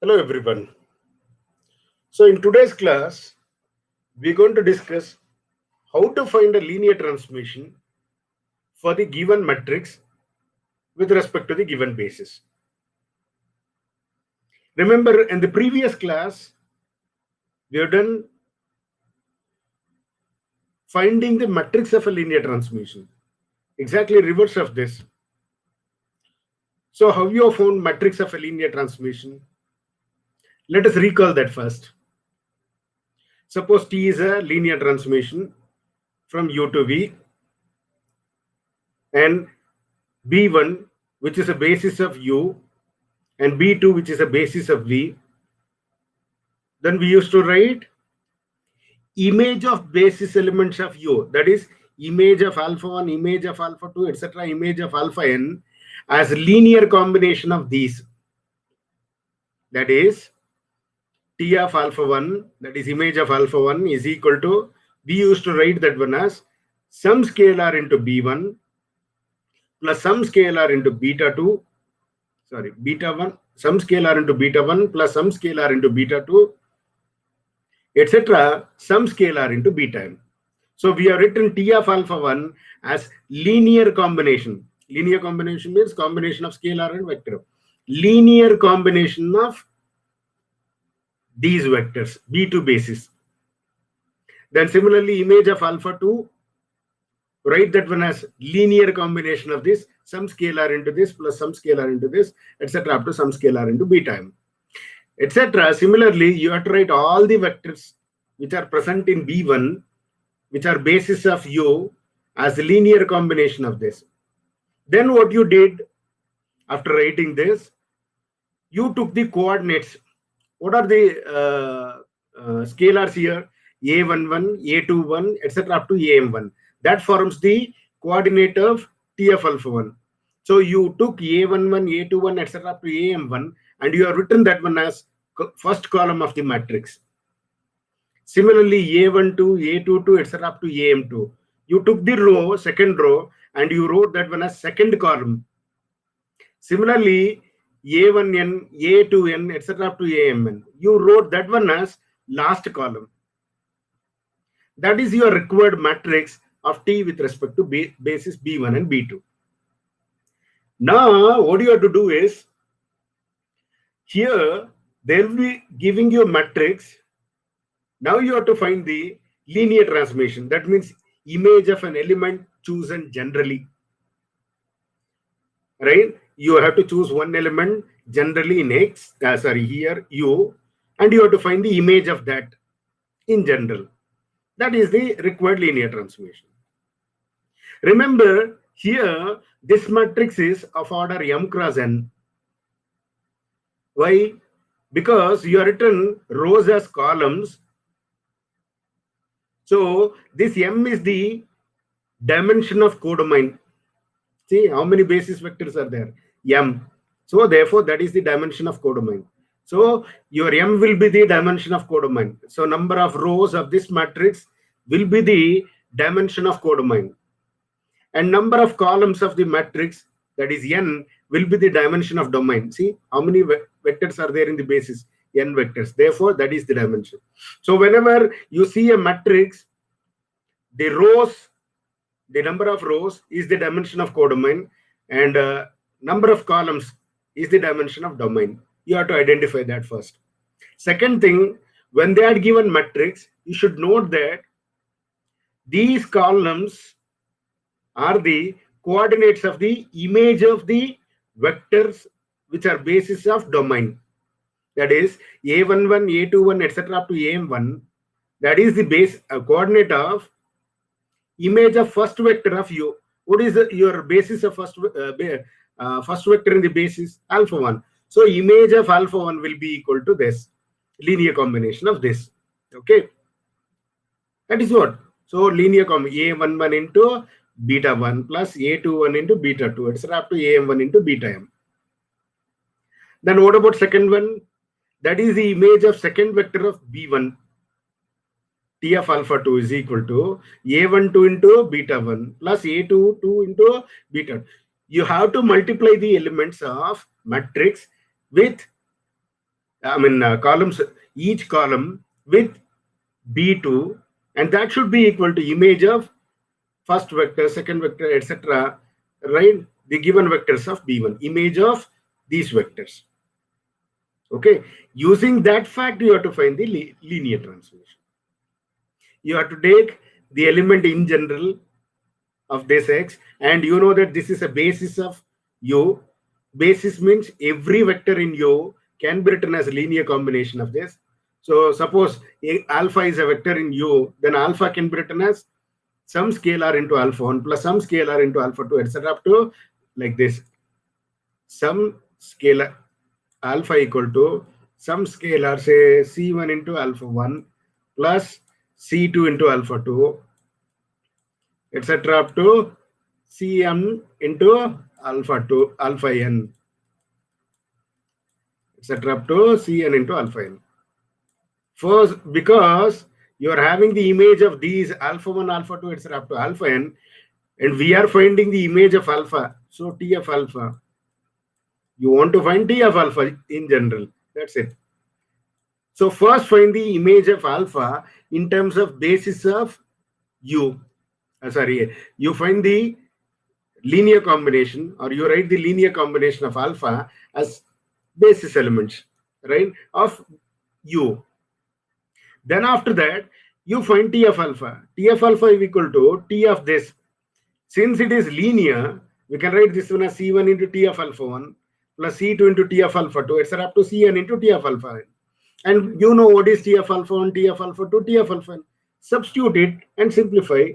Hello everyone. So in today's class, we're going to discuss how to find a linear transformation for the given matrix with respect to the given basis. Remember in the previous class, we have done finding the matrix of a linear transformation. Exactly reverse of this. So how you have found matrix of a linear transformation? Let us recall that first. Suppose T is a linear transformation from U to V and B1, which is a basis of U, and B2, which is a basis of V. Then we used to write image of basis elements of U, that is image of alpha 1, image of alpha 2, etc., image of alpha n as linear combination of these. That is T of alpha 1, that is image of alpha 1 is equal to, we used to write that one as some scalar into B1 plus some scalar into beta 2, sorry, beta 1, some scalar into beta 1 plus some scalar into beta 2, etc., some scalar into beta m. So we have written T of alpha 1 as linear combination. Linear combination means combination of scalar and vector. Linear combination of these vectors, B2 basis. Then similarly, image of alpha 2, write that one as linear combination of this, some scalar into this plus some scalar into this, etc., up to some scalar into beta m, etc. Similarly, you have to write all the vectors which are present in B1, which are basis of U, as a linear combination of this. Then what you did after writing this, you took the coordinates. What are the scalars here? A11, A21, etc. up to AM1. That forms the coordinate of T of alpha 1. So you took A11, A21, etc. up to AM1, and you have written that one as first column of the matrix. Similarly, A12, A22, etc. up to AM2. You took the row, second row, and you wrote that one as second column. Similarly, A1n, A2n, etc. up to AMN. You wrote that one as last column. That is your required matrix of T with respect to basis B1 and B2. Now, what you have to do is, here, they will be giving you a matrix. Now you have to find the linear transformation. That means image of an element chosen generally. Right? You have to choose one element generally in X, here U, and you have to find the image of that in general. That is the required linear transformation. Remember, here this matrix is of order m cross n. Why? Because you have written rows as columns. So this m is the dimension of codomain. See how many basis vectors are there? M. So therefore, that is the dimension of codomain. So your M will be the dimension of codomain. So number of rows of this matrix will be the dimension of codomain. And number of columns of the matrix, that is N, will be the dimension of domain. See how many vectors are there in the basis? N vectors. Therefore, that is the dimension. So whenever you see a matrix, the rows, the number of rows is the dimension of codomain, and number of columns is the dimension of domain. You have to identify that first. Second thing, when they are given matrix, you should note that these columns are the coordinates of the image of the vectors which are basis of domain. That is A11, A21, etc. up to AM1. That is the base coordinate of image of first vector of U. What is your basis of first vector in the basis? Alpha 1. So image of alpha 1 will be equal to this linear combination of this. Okay. That is what. So linear combination A11 into beta 1 plus A21 into beta 2, etc. up to AM1 into beta m. Then what about second one? That is the image of second vector of B1. T of alpha 2 is equal to A12 into beta 1 plus A22 into beta. You have to multiply the elements of matrix with columns, each column with B2, and that should be equal to image of first vector, second vector, etc. Right? The given vectors of B1, image of these vectors. Okay. Using that fact, you have to find the linear transformation. You have to take the element in general of this X, and you know that this is a basis of U. Basis means every vector in U can be written as a linear combination of this. So suppose alpha is a vector in U, then alpha can be written as some scalar into alpha 1 plus some scalar into alpha 2, etc. up to like this. Some scalar alpha equal to some scalar, say C1 into alpha 1 plus C2 into alpha 2, etc. up to Cm into alpha 2, alpha n, etc. up to Cn into alpha n. First, because you are having the image of these alpha 1, alpha 2, etc. up to alpha n, and we are finding the image of alpha. So T of alpha. You want to find T of alpha in general. That's it. So first find the image of alpha in terms of basis of U. You find the linear combination, or you write the linear combination of alpha as basis elements, right, of U. Then after that, you find T of alpha. T of alpha is equal to T of this. Since it is linear, we can write this one as C1 into T of alpha 1 plus C2 into T of alpha 2, etc. up to Cn into T of alpha n. And you know what is T of alpha 1, T of alpha 2, T of alpha n. Substitute it and simplify,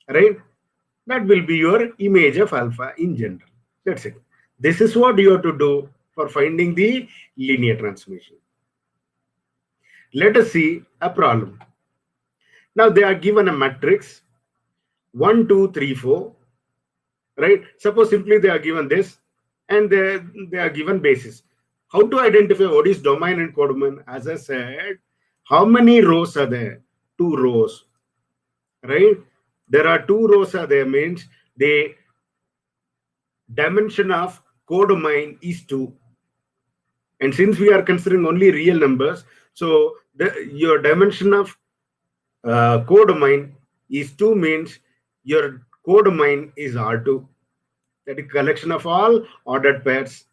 right? That will be your image of alpha in general. That's it. This is what you have to do for finding the linear transformation. Let us see a problem. Now they are given a matrix 1, 2, 3, 4, right? Suppose simply they are given this, and they are given basis. How to identify what is domain and codomain? As I said, how many rows are there? 2 rows, right? There are 2 rows are there, means the dimension of codomain is 2. And since we are considering only real numbers, so your dimension of codomain is 2, means your codomain is R2. That is collection of all ordered pairs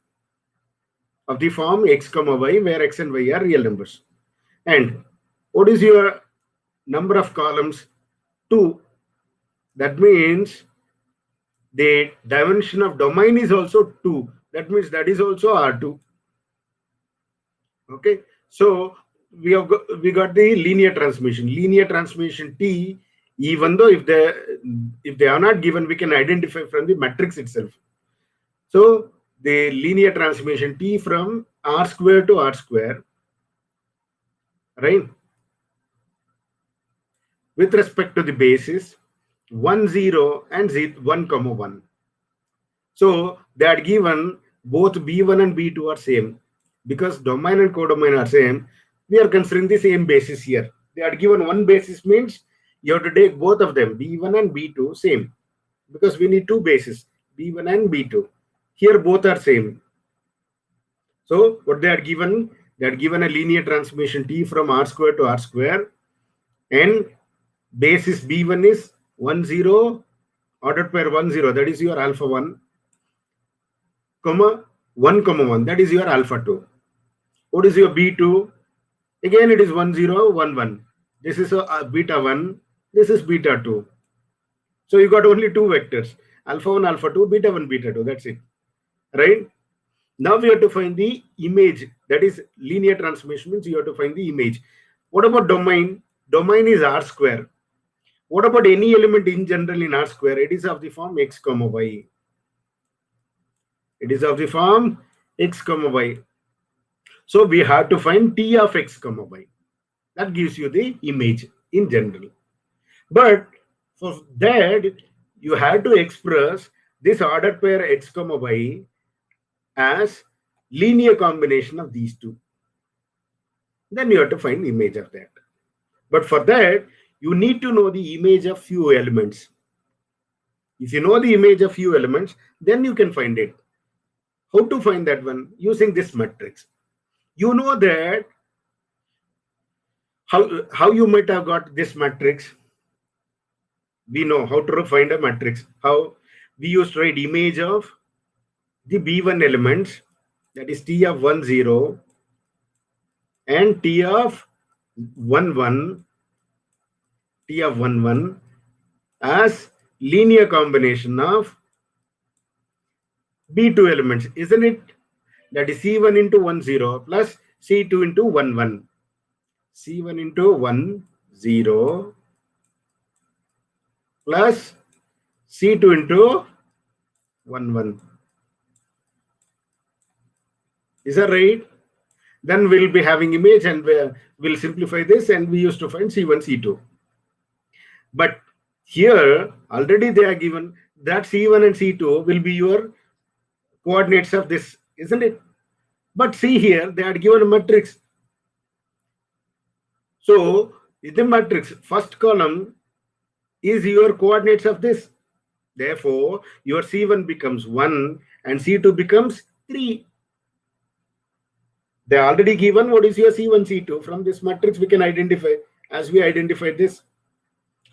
of the form x, y, where x and y are real numbers. And what is your number of columns? 2. That means the dimension of domain is also 2. That means that is also R2. Okay. So we got the linear transformation. Linear transformation T, even though if they are not given, we can identify from the matrix itself. So the linear transformation T from R square to R square, right? With respect to the basis 1, 0 and 1, 1. So they are given both B1 and B2 are same. Because domain and codomain are same, we are considering the same basis here. They are given one basis, means you have to take both of them, B1 and B2 same. Because we need 2 bases, B1 and B2. Here both are same. So what they are given a linear transformation T from R square to R square, and basis B1 is 1, 0, ordered pair 1, 0, that is your alpha 1, comma 1, 1, that is your alpha 2. What is your B2? Again it is 1, 0, 1, 1. This is a beta 1, this is beta 2. So you got only 2 vectors, alpha 1, alpha 2, beta 1, beta 2, that's it, right? Now we have to find the image, that is linear transformation, means you have to find the image. What about domain? Domain is R square. What about any element in general in R square? It is of the form x, y. It is of the form x, y. So we have to find T of x, y. That gives you the image in general. But for that, you have to express this ordered pair x, y as linear combination of these two. Then you have to find the image of that. But for that, you need to know the image of few elements. If you know the image of few elements, then you can find it. How to find that one? Using this matrix. You know that how you might have got this matrix. We know how to find a matrix. How we used to write image of the B1 elements, that is T of 1, 0 and T of 1, 1, T of 1, 1 as linear combination of B2 elements, isn't it? That is C1 into 1, 0 plus C2 into 1, 1. C1 into 1, 0 plus C2 into 1, 1. Is that right? Then we'll be having image and we'll simplify this, and we used to find C1, C2. But here already they are given that C1 and C2 will be your coordinates of this, isn't it? But see here, they are given a matrix. So in the matrix, first column is your coordinates of this. Therefore, your C1 becomes 1 and C2 becomes 3. They are already given what is your C1, C2. From this matrix, we can identify as we identified this.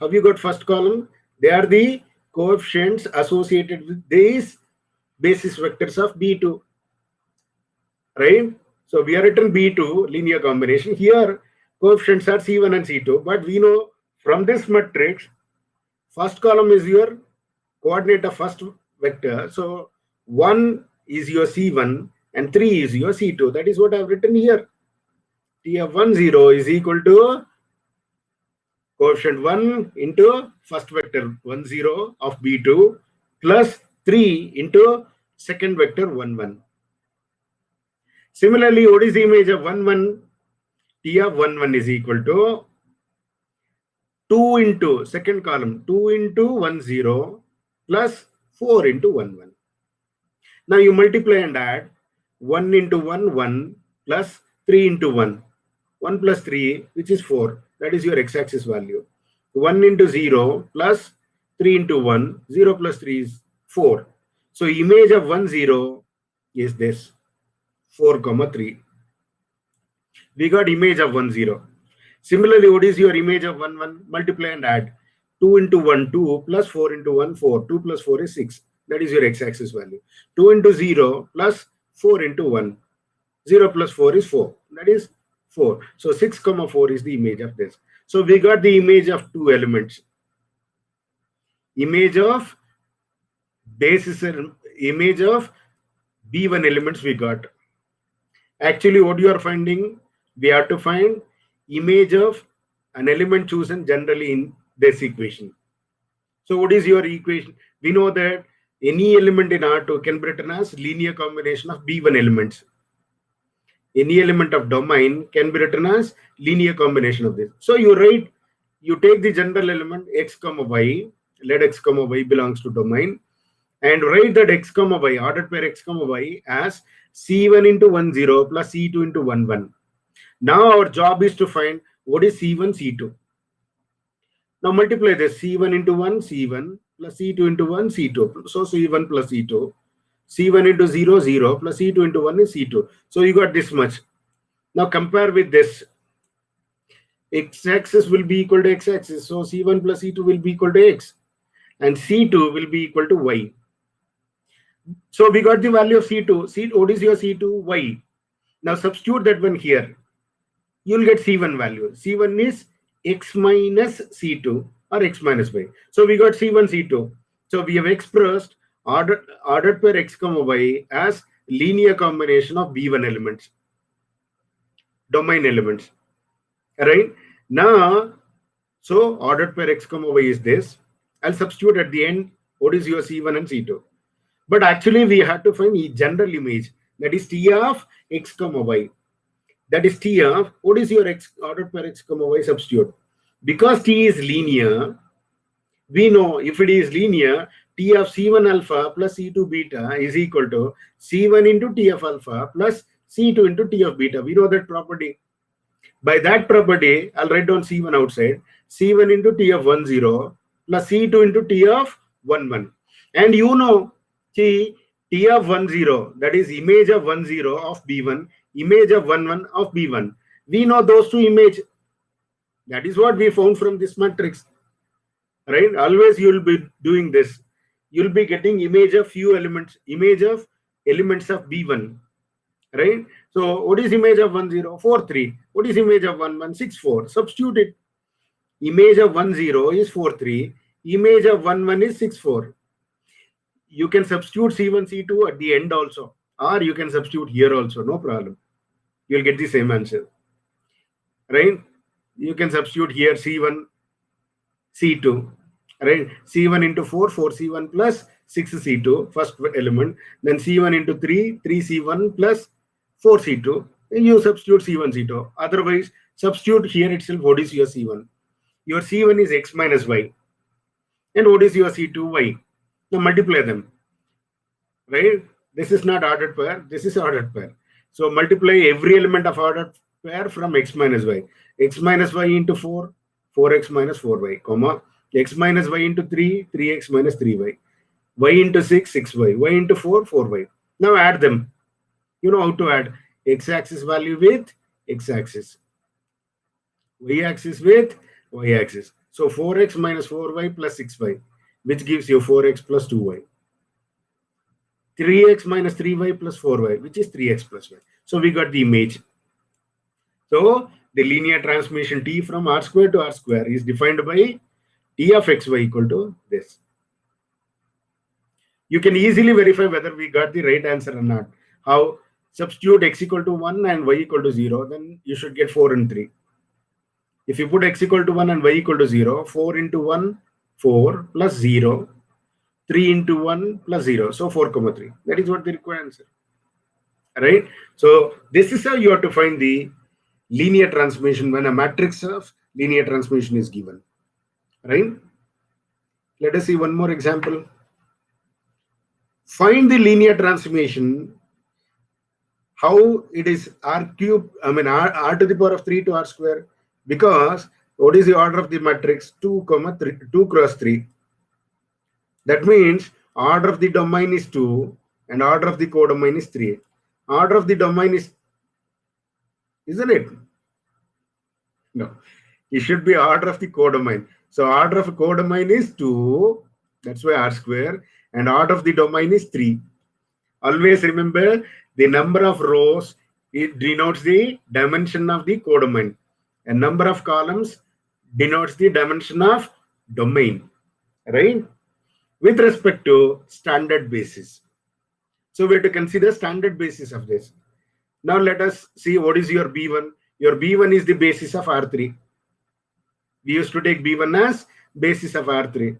Have you got first column? They are the coefficients associated with these basis vectors of B2. Right? So we are written B2 linear combination. Here, coefficients are C1 and C2. But we know from this matrix, first column is your coordinate of first vector. So 1 is your C1 and 3 is your C2. That is what I have written here. T of 1, 0 is equal to coefficient 1 into first vector 1, 0 of B2 plus 3 into second vector 1, 1. Similarly, what is the image of 1, 1? T of 1, 1 is equal to 2 into second column 2 into 1, 0 plus 4 into 1, 1. Now you multiply and add 1 into 1, 1 plus 3 into 1. 1 plus 3, which is 4. That is your x-axis value. 1 into 0 plus 3 into 1. 0 plus 3 is 4. So image of 1, 0 is this 4, 3. We got image of 1, 0. Similarly, what is your image of 1, 1? Multiply and add. 2 into 1, 2 plus 4 into 1, 4. 2 plus 4 is 6. That is your x-axis value. 2 into 0 plus 4 into 1. 0 plus 4 is 4. That is 4. So 6, 4 is the image of this. So we got the image of two elements. Image of basis, image of B1 elements we got. Actually, what you are finding, we have to find image of an element chosen generally in this equation. So what is your equation? We know that any element in R2 can be written as linear combination of B1 elements. Any element of domain can be written as linear combination of this. So you write, you take the general element x, y, let x, y belongs to domain, and write that x, y, ordered pair x, y as C1 into 1, 0 plus C2 into 1, 1. Now our job is to find what is C1, C2. Now multiply this C1 into 1, C1 plus C2 into 1, C2. So C1 plus C2. C1 into 0, 0 plus C2 into 1 is C2. So you got this much. Now compare with this. X-axis will be equal to x-axis. So C1 plus C2 will be equal to x. And C2 will be equal to y. So we got the value of C2. What is your C2? Y. Now substitute that one here. You'll get C1 value. C1 is x minus C2 or x minus y. So we got C1, C2. So we have expressed ordered pair x, y as linear combination of B1 elements, domain elements. Right? Now, so ordered pair x, y is this. I'll substitute at the end what is your C1 and C2. But actually we have to find a general image, that is T of x, y. That is T of, what is your x ordered pair x, y substitute? Because T is linear, we know if it is linear, T of C1 alpha plus C2 beta is equal to C1 into T of alpha plus C2 into T of beta. We know that property. By that property, I'll write down C1 outside. C1 into T of 1, 0 plus C2 into T of 1, 1. And you know, see, T of 1, 0, that is image of 1, 0 of B1 image of 1, 1 of B1. We know those two image. That is what we found from this matrix. Right? Always you will be doing this. You will be getting image of few elements, image of elements of B1. Right? So what is image of 1, 0? 4, 3. What is image of 1, 1? 6, 4. Substitute it. Image of 1, 0 is 4, 3. Image of 1, 1 is 6, 4. You can substitute C1, C2 at the end also. Or you can substitute here also. No problem. You'll get the same answer. Right? You can substitute here C1, C2. Right? C1 into 4, 4C1 plus 6C2, first element. Then C1 into 3, 3C1 plus 4C2. You substitute C1, C2. Otherwise, substitute here itself. What is your C1? Your C1 is X minus Y. And what is your C2? Y. Now multiply them. Right? This is not ordered pair. This is ordered pair. So multiply every element of ordered pair from X minus Y. X minus Y into 4, 4X minus 4Y, comma. X minus Y into 3, 3X minus 3Y. Y into 6, 6Y. Y into 4, 4Y. Now add them. You know how to add X-axis value with X-axis. Y-axis with Y-axis. So 4X minus 4Y plus 6Y, which gives you 4X plus 2Y. 3X minus 3Y plus 4Y, which is 3X plus Y. So we got the image. So the linear transformation T from R square to R square is defined by T of XY equal to this. You can easily verify whether we got the right answer or not. How? Substitute X equal to 1 and Y equal to 0, then you should get 4 and 3. If you put X equal to 1 and Y equal to 0, 4 into 1, 4 plus 0, 3 into 1 plus 0. So 4, 3. That is what the required answer. Right? So this is how you have to find the linear transformation when a matrix of linear transformation is given. Right? Let us see one more example. Find the linear transformation, how it is R cube, R to the power of 3 to R square, because what is the order of the matrix? 2, 3, 2 cross 3. That means order of the domain is 2 and order of the codomain is 3. Order of the domain is, isn't it? No, it should be order of the codomain. So order of a codomain is 2, that's why R square, and order of the domain is 3. Always remember the number of rows, it denotes the dimension of the codomain, and number of columns denotes the dimension of domain, right? With respect to standard basis. So we have to consider standard basis of this. Now let us see what is your B1. Your B1 is the basis of R3. We used to take B1 as basis of R3.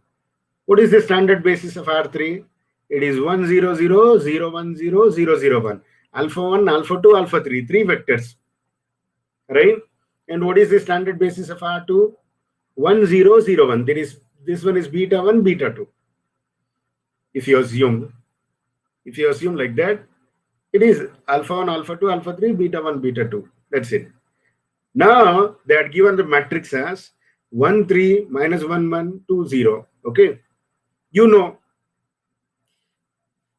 What is the standard basis of R3? It is 1, 0, 0, 0, 1, 0, 0, 0, 1. Alpha 1, alpha 2, alpha 3. 3 vectors. Right? And what is the standard basis of R2? 1, 0, 0, 1. There is, this one is beta 1, beta 2. If you assume like that, it is alpha 1, alpha 2, alpha 3, beta 1, beta 2. That's it. Now, they are given the matrix as 1, 3, minus 1, 1, 2, 0. Okay. You know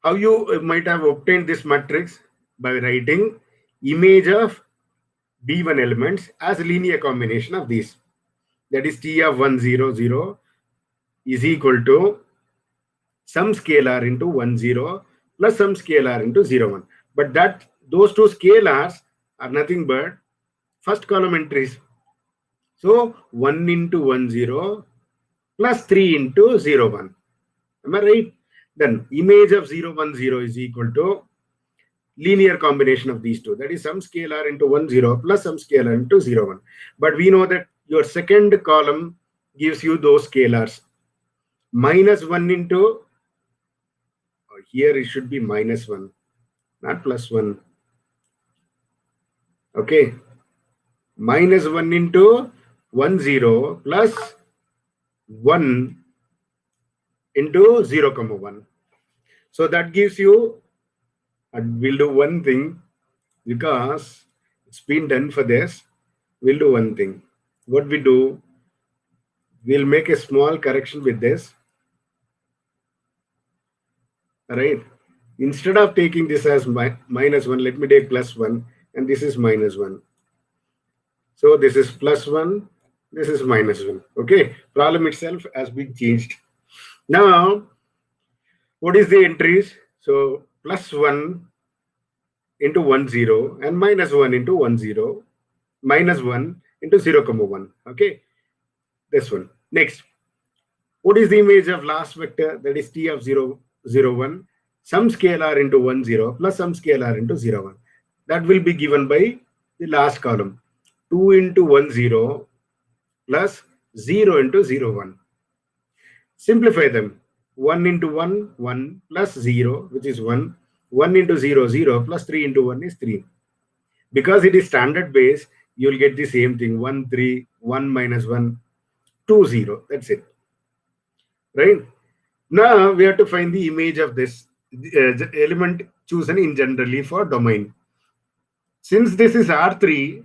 how you might have obtained this matrix by writing image of B1 elements as a linear combination of these. That is T of 1, 0, 0 is equal to some scalar into 1, 0 plus some scalar into 0, 1. But that those two scalars are nothing but first column entries. So 1 into 1, 0 plus 3 into 0, 1. Am I right? Then image of 0, 1, 0 is equal to linear combination of these two. That is some scalar into 1, 0 plus some scalar into 0, 1. But we know that your second column gives you those scalars. Minus 1 into, here it should be minus 1, not plus 1. Okay. Minus 1 into 1, 0 plus 1 into 0, 1. So that gives you, and we'll do one thing because it's been done for this. We'll do one thing. What we do, we'll make a small correction with this. All right. Instead of taking this as minus 1, let me take plus 1 and this is minus 1. So this is plus 1, this is minus 1. Okay, problem itself has been changed. Now, what is the entries? So plus 1 into 1 0 and minus 1 into 1 0, minus 1 into 0 comma 1. Okay, this one. Next, what is the image of last vector? That is t of 0 0 1, some scalar into 1 0 plus some scalar into 0 1. That will be given by the last column, 2 into 1 0 plus 0 into 0 1. Simplify them. 1 into 1 1 plus 0, which is 1. 1 into 0 0 plus 3 into 1 is 3. Because it is standard base, you will get the same thing, 1 3, 1 minus 1, 2 0. That's it, right? Now we have to find the image of this element chosen in generally for domain. Since this is R3,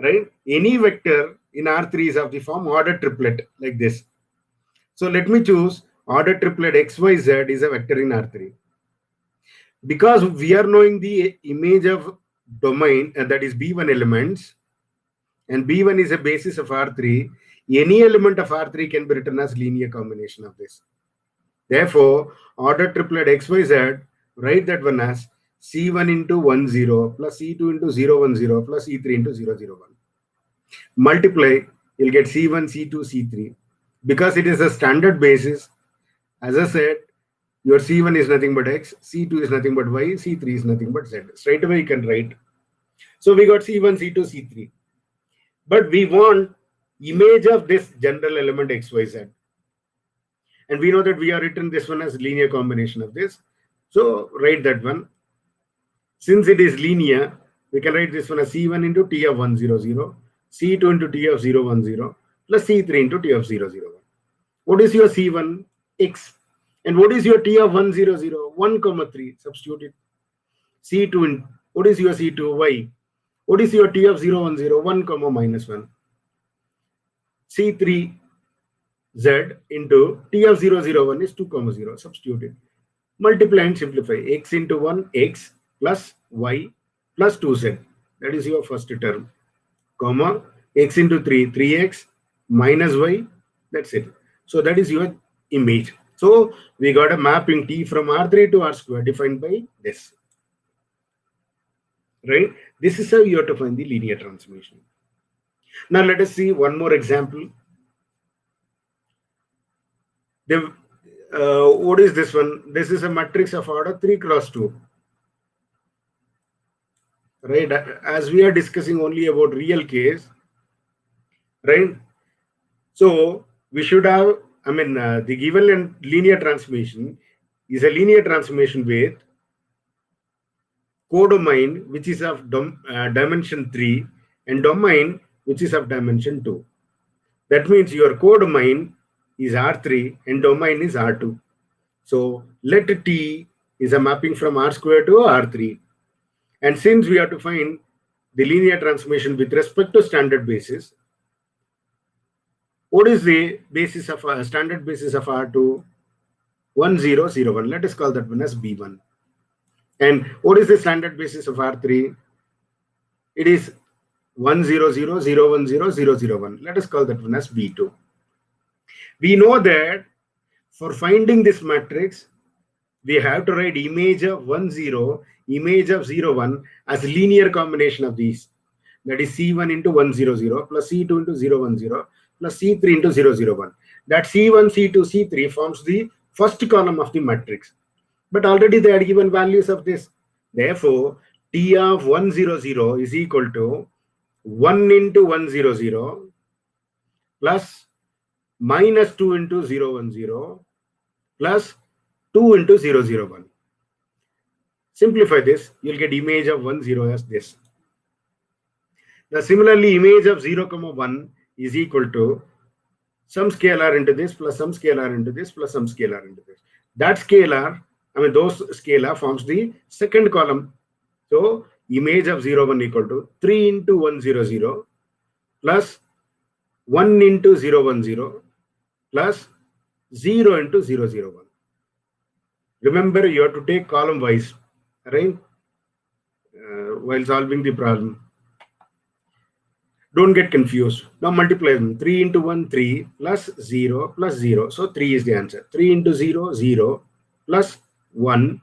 right, any vector in R3 is of the form order triplet like this. So let me choose order triplet XYZ is a vector in R3. Because we are knowing the image of domain, that is B1 elements, and B1 is a basis of R3, any element of R3 can be written as linear combination of this. Therefore, order triplet XYZ, write that one as C1 into 1 0 plus C2 into 0 1 0 plus C3 into 0 0 1. Multiply, you'll get C1, C2, C3. Because it is a standard basis, as I said, your C1 is nothing but X, C2 is nothing but Y, C3 is nothing but Z. Straight away you can write. So we got C1, C2, C3. But we want image of this general element XYZ. And we know that we are written this one as linear combination of this. So write that one. Since it is linear, we can write this one as C1 into T of 1 0 0, C2 into T of 0 1 0, plus C3 into T of 0 0 1. What is your C1? X. And what is your T of 1 0 0? 1 comma 3. Substitute it. C2 in, what is your C2? Y. What is your T of 0 1 0? 1 comma minus 1. C3 Z into T of 0 0 1 is 2 comma 0. Substitute it. Multiply and simplify. X into 1 X plus Y plus 2Z. That is your first term. Comma X into 3 3X minus Y. That's it. So that is your image. So we got a mapping T from R3 to R square defined by this. Right? This is how you have to find the linear transformation. Now let us see one more example. What is this one? This is a matrix of order 3 cross 2. Right? As we are discussing only about real case, right? So we should have, the given linear transformation is a linear transformation with codomain which is of dimension 3 and domain which is of dimension 2. That means your codomain is R3 and domain is R2. So let T is a mapping from R square to R3. And since we have to find the linear transformation with respect to standard basis, what is the basis of a standard basis of R2? 1 0 0 1. Let us call that one as B1. And what is the standard basis of R3? It is 1 0 0 0 1 0 0 0 1. Let us call that one as B2. We know that for finding this matrix, we have to write image of 1 0, image of 0 1 as linear combination of these. That is C1 into 1 0 0 plus C2 into 0 1 0 plus C3 into 0 0 1. That C1, C2, C3 forms the first column of the matrix. But already they had given values of this. Therefore, T of 1 0 0 is equal to 1 into 1 0 0 plus minus 2 into 0 1 0 plus 2 into 0 0 1. Simplify this, you'll get image of 1 0 as this. Now similarly, image of 0 comma 1 is equal to some scalar into this plus some scalar into this plus some scalar into this. That scalar, those scalar forms the second column. So image of 0 1 equal to 3 into 1 0 0 plus 1 into 0 1 0 plus 0 into 0 0 1. Remember, you have to take column wise, right? while solving the problem. Don't get confused. Now multiply them. 3 into 1, 3 plus 0 plus 0. So 3 is the answer. 3 into 0, 0 plus 1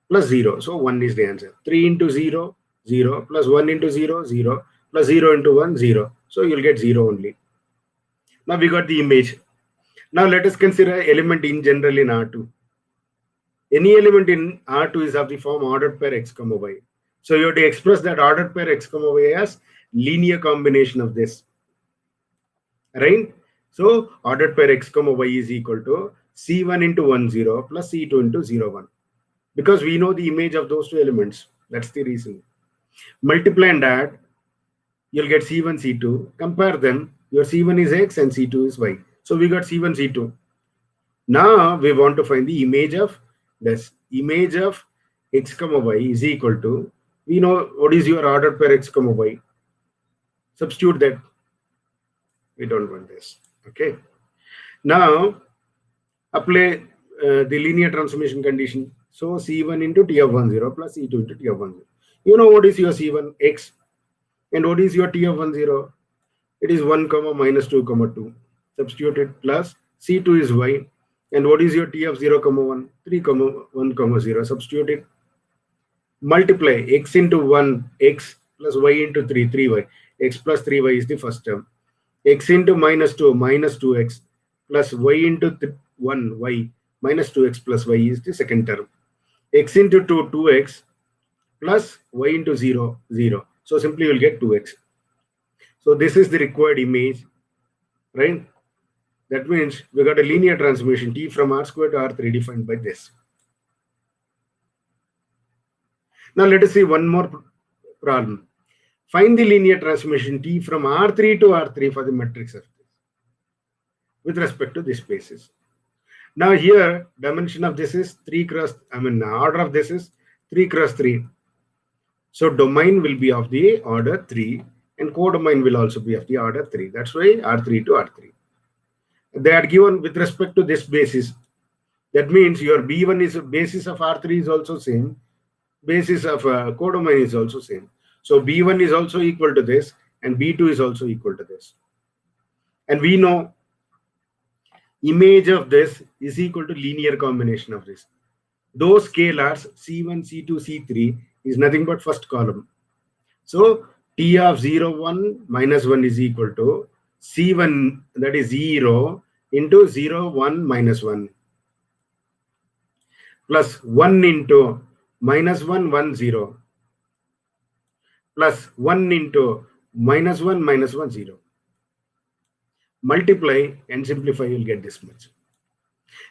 plus 0. So 1 is the answer. 3 into 0, 0 plus 1 into 0, 0 plus 0 into 1, 0. So you'll get 0 only. Now we got the image. Now let us consider element in general in R2. Any element in R2 is of the form ordered pair x comma y. So you have to express that ordered pair x comma y as linear combination of this. Right? So ordered pair x comma y is equal to C1 into 1, 0 plus C2 into 0, 1. Because we know the image of those two elements. That's the reason. Multiply and add, you'll get C1, C2. Compare them. Your C1 is x and C2 is y. So we got C1, C2. Now we want to find the image of this. Image of x comma y is equal to, we know what is your ordered pair x comma y. Substitute that. We don't want this. Okay. Now apply the linear transformation condition. So C1 into T of 1, 0 plus C2 into T of 1, 0. You know what is your C1 x and what is your T of 1, 0? It is 1 comma minus 2 comma 2. Substitute it plus C2 is y. And what is your T of 0 comma 1? 3 comma 1 comma 0. Substitute it. Multiply x into 1 x plus y into 3 3y. X plus 3y is the first term. X into minus 2 minus 2x plus y into 1 y minus 2x plus y is the second term. X into 2 2x plus y into 0 0. So simply you will get 2x. So this is the required image, right? That means we got a linear transformation T from R squared to R3 defined by this. Now let us see one more problem. Find the linear transformation T from R3 to R3 for the metric surface with respect to this spaces. Now here dimension of this is 3 cross, order of this is 3 cross 3. So domain will be of the order 3 and codomain will also be of the order 3. That's why R3 to R3. They are given with respect to this basis. That means your B1 is a basis of R3 is also same. Basis of codomain is also same. So B1 is also equal to this and B2 is also equal to this. And we know image of this is equal to linear combination of this. Those scalars C1, C2, C3 is nothing but first column. So T of 0, 1 minus 1 is equal to C1, that is 0 into 0, 1 minus 1 plus 1 into minus 1, 1, 0 plus 1 into minus 1, minus 1, 0. Multiply and simplify, you'll get this much.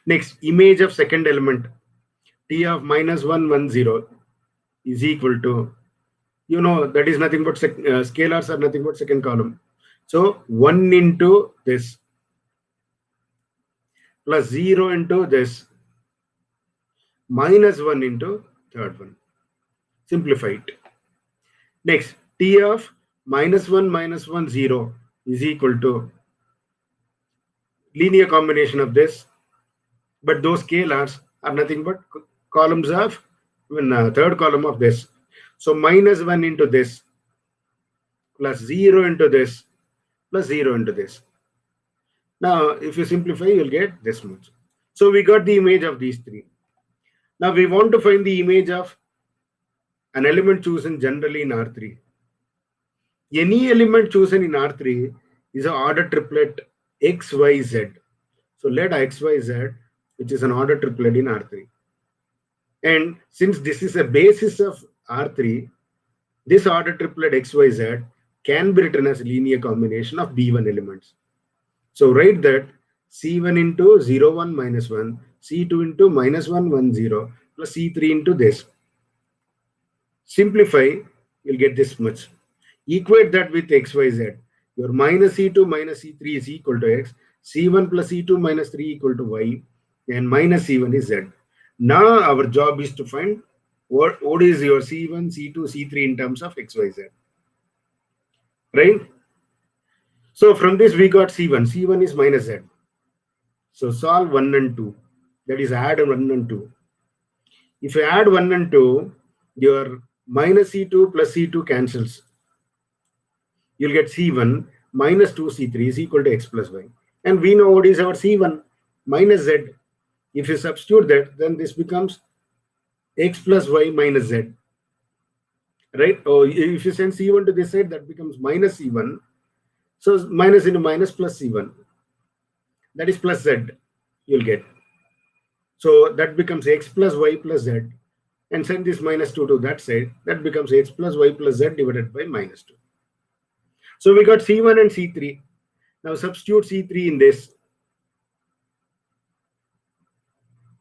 Next, image of second element T of minus 1, 1, 0 is equal to, you know, that is nothing but scalars are nothing but second column. So 1 into this plus 0 into this minus 1 into third one. Simplify it. Next, T of minus 1, minus 1, 0 is equal to linear combination of this, but those scalars are nothing but columns of third column of this. So minus 1 into this plus 0 into this plus 0 into this. Now, if you simplify, you'll get this much. So we got the image of these three. Now we want to find the image of an element chosen generally in R3. Any element chosen in R3 is an order triplet X, Y, Z. So let X, Y, Z, which is an order triplet in R3. And since this is a basis of R3, this order triplet X, Y, Z can be written as a linear combination of B1 elements. So write that C1 into 0, 1, minus 1, C2 into minus 1, 1, 0, plus C3 into this. Simplify, you'll get this much. Equate that with X, Y, Z. Your minus C2 minus C3 is equal to X, C1 plus C2 minus 3 equal to Y, and minus C1 is Z. Now our job is to find what is your C1, C2, C3 in terms of X, Y, Z. Right? So from this we got C1. C1 is minus Z. So solve 1 and 2. That is add 1 and 2. If you add 1 and 2, your minus C2 plus C2 cancels. You'll get C1 minus 2C3 is equal to X plus Y. And we know what is our C1 minus Z. If you substitute that, then this becomes X plus Y minus Z. Right? Or if you send C1 to this side, that becomes minus C1. So minus into minus plus C1. That is plus Z you'll get. So that becomes X plus Y plus Z. And send this minus 2 to that side. That becomes X plus Y plus Z divided by minus 2. So we got C1 and C3. Now substitute C3 in this.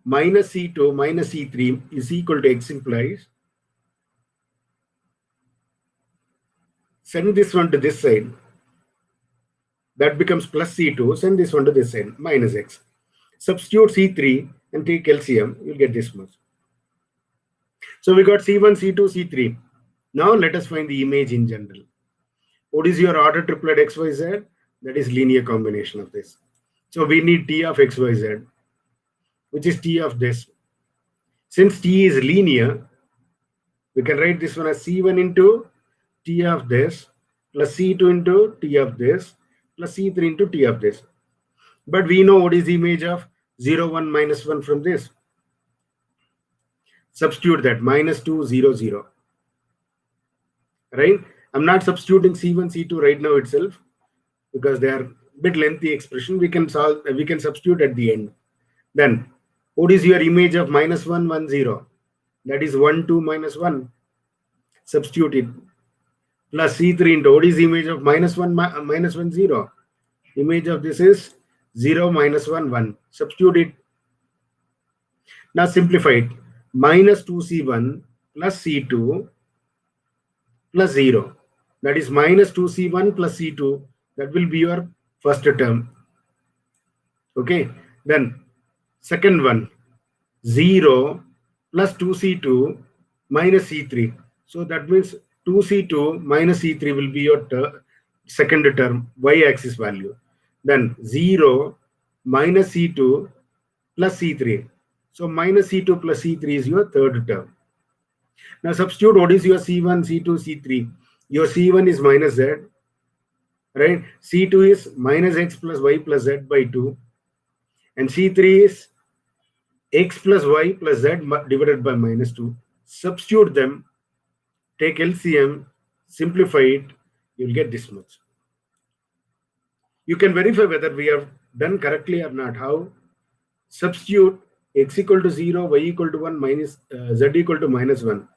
Minus C2 minus C3 is equal to X implies. Send this one to this side. That becomes plus C2. Send this one to this side, minus X. Substitute C3 and take LCM. You'll get this much. So we got C1, C2, C3. Now let us find the image in general. What is your order triplet XYZ? That is linear combination of this. So we need T of XYZ, which is T of this. Since T is linear, we can write this one as C1 into T of this plus C2 into T of this plus C3 into T of this. But we know what is the image of 0, 1, minus 1 from this. Substitute that, minus 2, 0, 0. Right? I'm not substituting C1, C2 right now itself because they are a bit lengthy expression. We can substitute at the end. Then, what is your image of minus 1, 1, 0? That is 1, 2, minus 1. Substitute it. Plus C3 into what is the image of minus 1, minus 1, 0? Image of this is 0, minus 1, 1. Substitute it. Now simplify it. Minus 2C1 plus C2 plus 0. That is minus 2C1 plus C2. That will be your first term. Okay. Then second one, 0 plus 2C2 minus C3. So that means 2C2 minus C3 will be your second term, y-axis value. Then 0 minus C2 plus C3. So minus C2 plus C3 is your third term. Now substitute what is your C1, C2, C3. Your C1 is minus Z, right? C2 is minus X plus Y plus Z by 2. And C3 is X plus Y plus Z divided by minus 2. Substitute them, take LCM, simplify it, you'll get this much. You can verify whether we have done correctly or not. How? Substitute X equal to 0, Y equal to 1, minus Z equal to minus 1.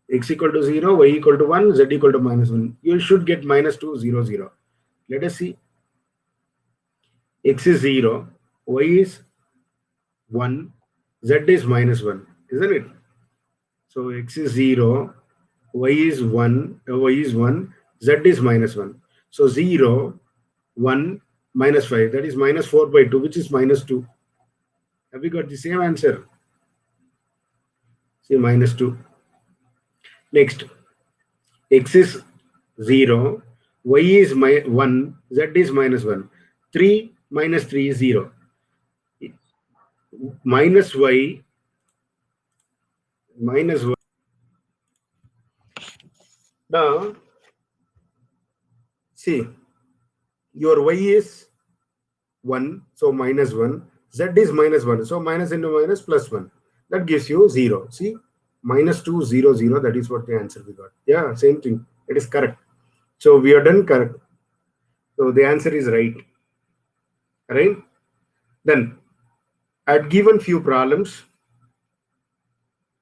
X equal to 0, Y equal to 1, Z equal to minus 1. You should get minus 2, 0, 0. Let us see. X is 0, Y is 1, Z is minus 1, isn't it? So X is 0, Y is 1, Z is minus 1. So 0, 1, minus 5, that is minus 4 by 2, which is minus 2. Have we got the same answer? See, minus 2. Next, X is 0, Y is 1, Z is minus 1. 3 minus 3 is 0. Minus Y, minus Y. Now, see, your Y is 1, so minus 1. Z is minus 1, so minus into minus plus 1. That gives you 0. See, minus 2, 0, 0. That is what the answer we got. Yeah, same thing. It is correct. So we are done correct. So the answer is right. Right? Then, I've given few problems.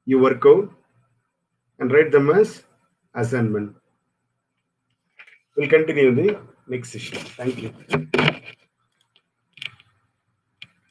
You work out and write them as assignment. We'll continue the next session. Thank you.